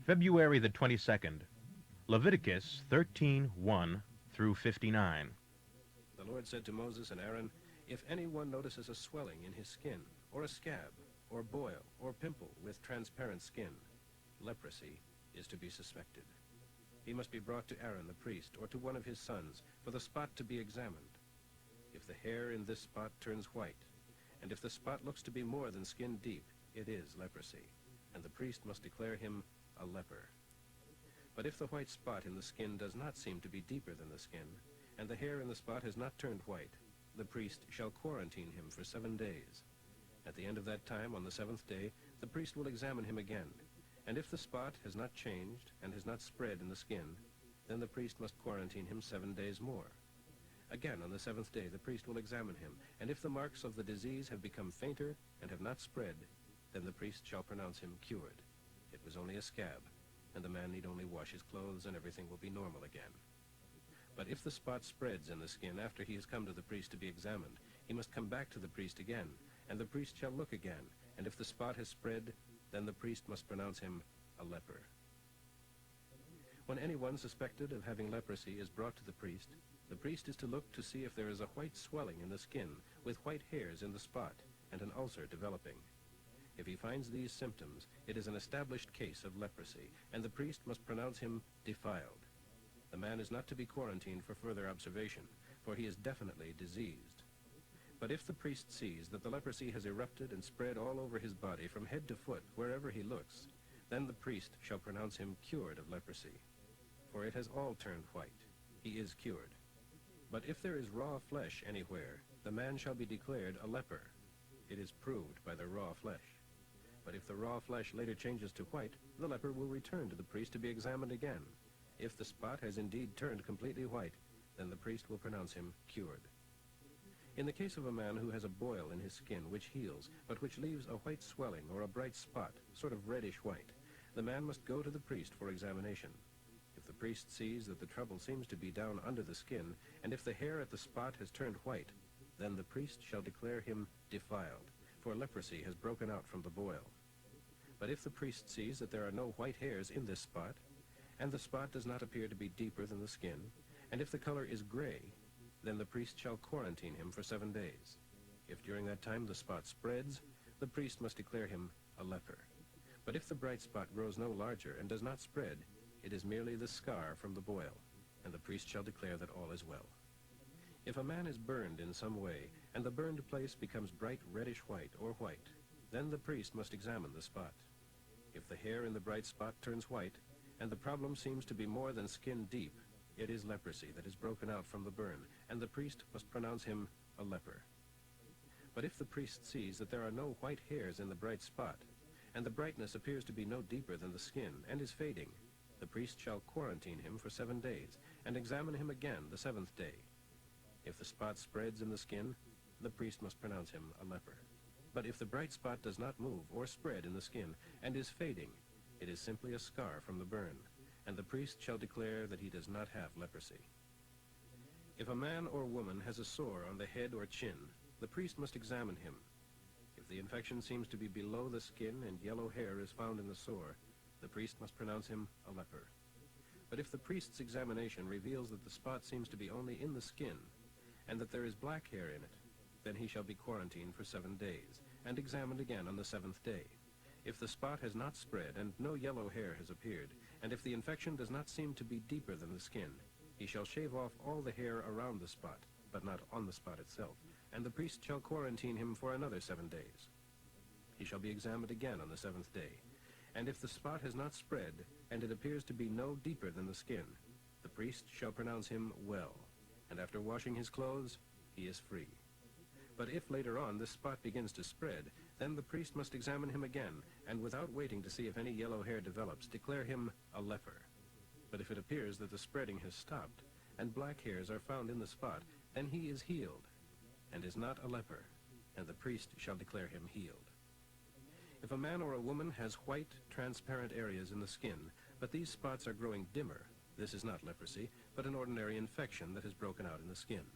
February the 22nd, Leviticus 13:1 through 59. The Lord said to Moses and Aaron, "If anyone notices a swelling in his skin, or a scab, or boil, or pimple with transparent skin, leprosy is to be suspected. He must be brought to Aaron the priest, or to one of his sons, for the spot to be examined. If the hair in this spot turns white, and if the spot looks to be more than skin deep, it is leprosy, and the priest must declare him a leper. But if the white spot in the skin does not seem to be deeper than the skin, and the hair in the spot has not turned white, the priest shall quarantine him for 7 days. At the end of that time, on the 7th day, the priest will examine him again, and if the spot has not changed and has not spread in the skin, then the priest must quarantine him 7 days more. Again, on the 7th day, the priest will examine him, and if the marks of the disease have become fainter and have not spread, then the priest shall pronounce him cured. It was only a scab, and the man need only wash his clothes and everything will be normal again. But if the spot spreads in the skin after he has come to the priest to be examined, he must come back to the priest again, and the priest shall look again, and if the spot has spread, then the priest must pronounce him a leper. When anyone suspected of having leprosy is brought to the priest is to look to see if there is a white swelling in the skin with white hairs in the spot and an ulcer developing. If he finds these symptoms, it is an established case of leprosy, and the priest must pronounce him defiled. The man is not to be quarantined for further observation, for he is definitely diseased. But if the priest sees that the leprosy has erupted and spread all over his body from head to foot, wherever he looks, then the priest shall pronounce him cured of leprosy, for it has all turned white. He is cured. But if there is raw flesh anywhere, the man shall be declared a leper. It is proved by the raw flesh. But if the raw flesh later changes to white, the leper will return to the priest to be examined again. If the spot has indeed turned completely white, then the priest will pronounce him cured. In the case of a man who has a boil in his skin which heals, but which leaves a white swelling or a bright spot, sort of reddish white, the man must go to the priest for examination. If the priest sees that the trouble seems to be down under the skin, and if the hair at the spot has turned white, then the priest shall declare him defiled, for leprosy has broken out from the boil. But if the priest sees that there are no white hairs in this spot, and the spot does not appear to be deeper than the skin, and if the color is gray, then the priest shall quarantine him for 7 days. If during that time the spot spreads, the priest must declare him a leper. But if the bright spot grows no larger and does not spread, it is merely the scar from the boil, and the priest shall declare that all is well. If a man is burned in some way, and the burned place becomes bright reddish white or white, then the priest must examine the spot. If the hair in the bright spot turns white, and the problem seems to be more than skin deep, it is leprosy that is broken out from the burn, and the priest must pronounce him a leper. But if the priest sees that there are no white hairs in the bright spot, and the brightness appears to be no deeper than the skin, and is fading, the priest shall quarantine him for 7 days, and examine him again the 7th day. If the spot spreads in the skin, the priest must pronounce him a leper. But if the bright spot does not move or spread in the skin, and is fading, it is simply a scar from the burn, and the priest shall declare that he does not have leprosy. If a man or woman has a sore on the head or chin, the priest must examine him. If the infection seems to be below the skin and yellow hair is found in the sore, the priest must pronounce him a leper. But if the priest's examination reveals that the spot seems to be only in the skin, and that there is black hair in it, then he shall be quarantined for 7 days, and examined again on the 7th day. If the spot has not spread and no yellow hair has appeared, and if the infection does not seem to be deeper than the skin, he shall shave off all the hair around the spot, but not on the spot itself, and the priest shall quarantine him for another 7 days. He shall be examined again on the 7th day, and if the spot has not spread, and it appears to be no deeper than the skin, the priest shall pronounce him well, and after washing his clothes, he is free. But if later on this spot begins to spread, then the priest must examine him again, and without waiting to see if any yellow hair develops, declare him a leper. But if it appears that the spreading has stopped, and black hairs are found in the spot, then he is healed, and is not a leper, and the priest shall declare him healed. If a man or a woman has white, transparent areas in the skin, but these spots are growing dimmer, this is not leprosy, but an ordinary infection that has broken out in the skin.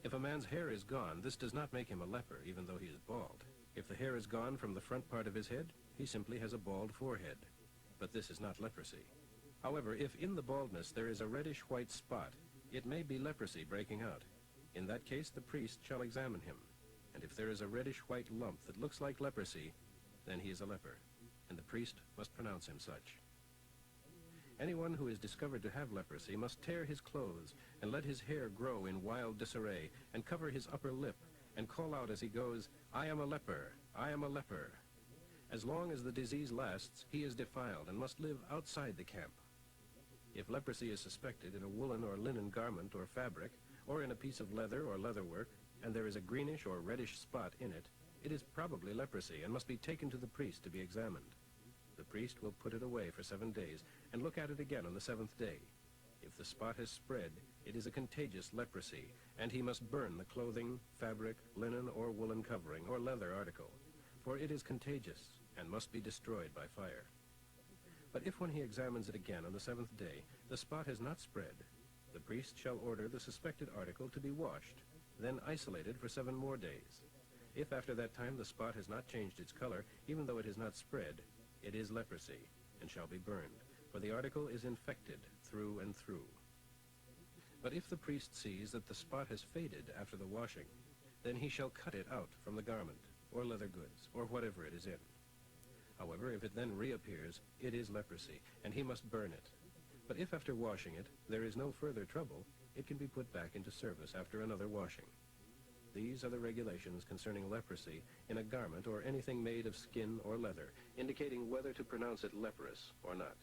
If a man's hair is gone, this does not make him a leper, even though he is bald. If the hair is gone from the front part of his head, he simply has a bald forehead. but this is not leprosy. However, if in the baldness there is a reddish-white spot, it may be leprosy breaking out. In that case, the priest shall examine him, and if there is a reddish-white lump that looks like leprosy, then he is a leper, and the priest must pronounce him such. Anyone who is discovered to have leprosy must tear his clothes and let his hair grow in wild disarray and cover his upper lip and call out as he goes, "I am a leper, I am a leper." As long as the disease lasts, he is defiled and must live outside the camp. If leprosy is suspected in a woolen or linen garment or fabric, or in a piece of leather or leatherwork, and there is a greenish or reddish spot in it, it is probably leprosy and must be taken to the priest to be examined. The priest will put it away for 7 days and look at it again on the 7th day. If the spot has spread, it is a contagious leprosy, and he must burn the clothing, fabric, linen or woolen covering or leather article, for it is contagious and must be destroyed by fire. But if when he examines it again on the 7th day, the spot has not spread, the priest shall order the suspected article to be washed, then isolated for 7 more days. If after that time the spot has not changed its color, even though it has not spread, it is leprosy, and shall be burned, for the article is infected through and through. But if the priest sees that the spot has faded after the washing, then he shall cut it out from the garment, or leather goods, or whatever it is in. However, if it then reappears, it is leprosy, and he must burn it. But if after washing it there is no further trouble, it can be put back into service after another washing. These are the regulations concerning leprosy in a garment or anything made of skin or leather, indicating whether to pronounce it leprous or not.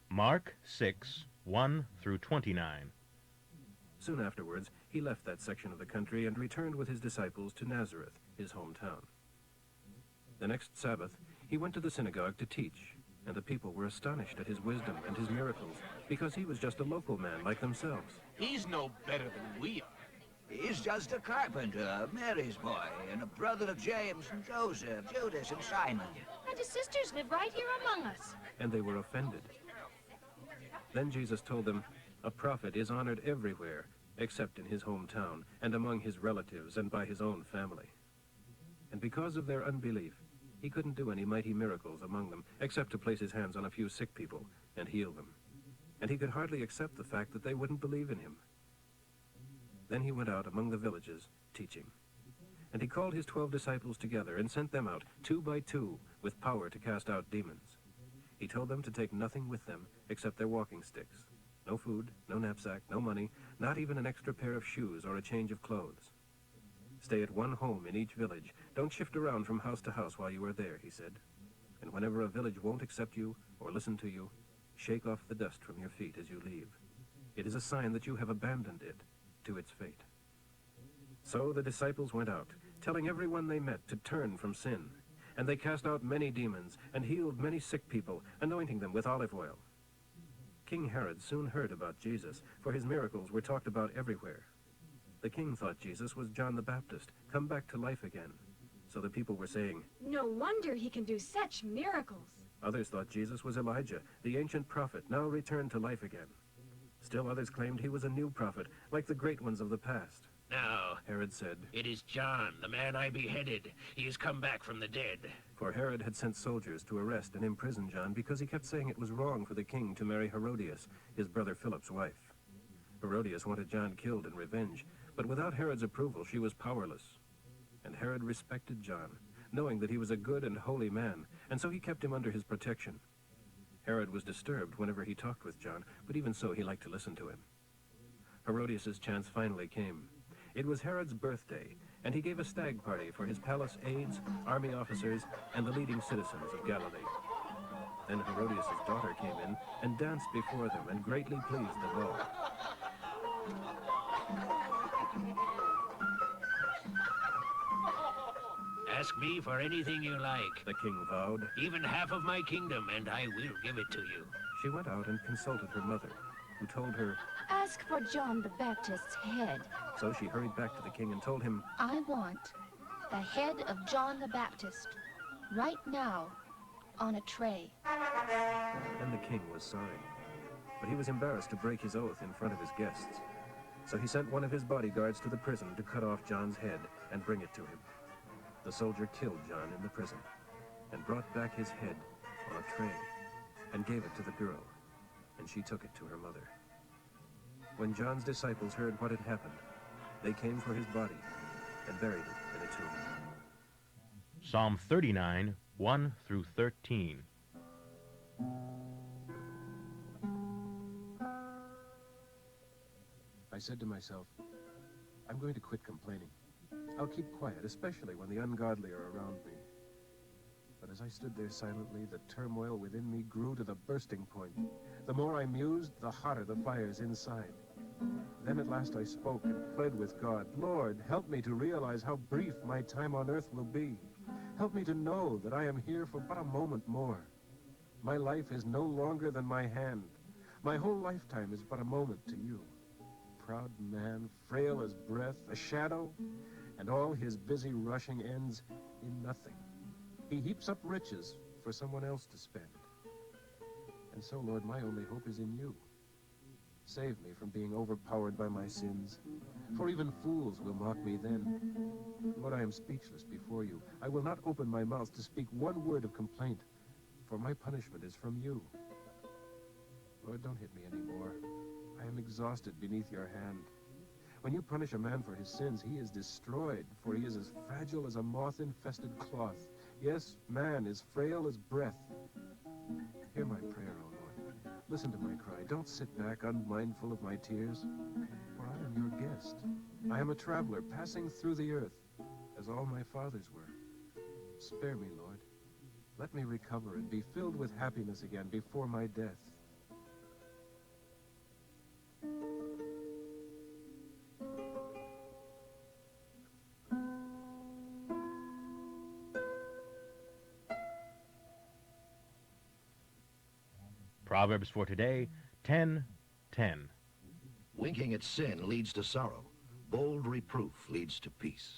Mark 6, 1 through 29. Soon afterwards, he left that section of the country and returned with his disciples to Nazareth, his hometown. The next Sabbath, he went to the synagogue to teach, and the people were astonished at his wisdom and his miracles, because he was just a local man like themselves. He's no better than we are. He's just a carpenter, Mary's boy, and a brother of James and Joseph, Judas and Simon. And his sisters live right here among us. And they were offended. Then Jesus told them, "A prophet is honored everywhere, except in his hometown, and among his relatives, and by his own family." And because of their unbelief, he couldn't do any mighty miracles among them, except to place his hands on a few sick people and heal them. And he could hardly accept the fact that they wouldn't believe in him. Then he went out among the villages, teaching. And he called his 12 disciples together and sent them out, 2 by 2, with power to cast out demons. He told them to take nothing with them except their walking sticks. No food, no knapsack, no money, not even an extra pair of shoes or a change of clothes. Stay at one home in each village. Don't shift around from house to house while you are there, he said. And whenever a village won't accept you or listen to you, shake off the dust from your feet as you leave. It is a sign that you have abandoned it to its fate. So the disciples went out, telling everyone they met to turn from sin. And they cast out many demons and healed many sick people, anointing them with olive oil. King Herod soon heard about Jesus, for his miracles were talked about everywhere. The king thought Jesus was John the Baptist, come back to life again. So the people were saying, No wonder he can do such miracles. Others thought Jesus was Elijah, the ancient prophet, now returned to life again. Still others claimed he was a new prophet, like the great ones of the past. No, Herod said, it is John, the man I beheaded. He has come back from the dead. For Herod had sent soldiers to arrest and imprison John because he kept saying it was wrong for the king to marry Herodias, his brother Philip's wife. Herodias wanted John killed in revenge, but without Herod's approval she was powerless. And Herod respected John, knowing that he was a good and holy man, and so he kept him under his protection. Herod was disturbed whenever he talked with John, but even so he liked to listen to him. Herodias' chance finally came. It was Herod's birthday, and he gave a stag party for his palace aides, army officers, and the leading citizens of Galilee. Then Herodias' daughter came in and danced before them and greatly pleased them all. Ask me for anything you like, The king vowed. even half of my kingdom, and I will give it to you. She went out and consulted her mother, who told her. Ask for John the Baptist's head. So she hurried back to the king and told him, I want the head of John the Baptist right now on a tray. and the king was sorry. But he was embarrassed to break his oath in front of his guests. So he sent one of his bodyguards to the prison to cut off John's head and bring it to him. The soldier killed John in the prison and brought back his head on a tray. and gave it to the girl, and she took it to her mother. When John's disciples heard what had happened, they came for his body and buried it in a tomb. Psalm 39, 1 through 13. I said to myself, I'm going to quit complaining. I'll keep quiet, especially when the ungodly are around me. But as I stood there silently, the turmoil within me grew to the bursting point. The more I mused, the hotter the fires inside. Then at last I spoke and pled with God, Lord, help me to realize how brief my time on earth will be. Help me to know that I am here for but a moment more. My life is no longer than my hand. My whole lifetime is but a moment to you. Proud man, frail as breath, a shadow, and all his busy rushing ends in nothing. He heaps up riches for someone else to spend. And so, Lord, my only hope is in you. Save me from being overpowered by my sins, for even fools will mock me then. Lord, I am speechless before you. I will not open my mouth to speak one word of complaint, for my punishment is from you. Lord, don't hit me anymore. I am exhausted beneath your hand. When you punish a man for his sins, he is destroyed, for he is as fragile as a moth-infested cloth. Yes, man is frail as breath. Hear my prayer, O Lord. Listen to my cry. Don't sit back unmindful of my tears, for I am your guest. I am a traveler passing through the earth, as all my fathers were. Spare me, Lord. Let me recover and be filled with happiness again before my death. Proverbs for today, 10:10. Winking at sin leads to sorrow. Bold reproof leads to peace.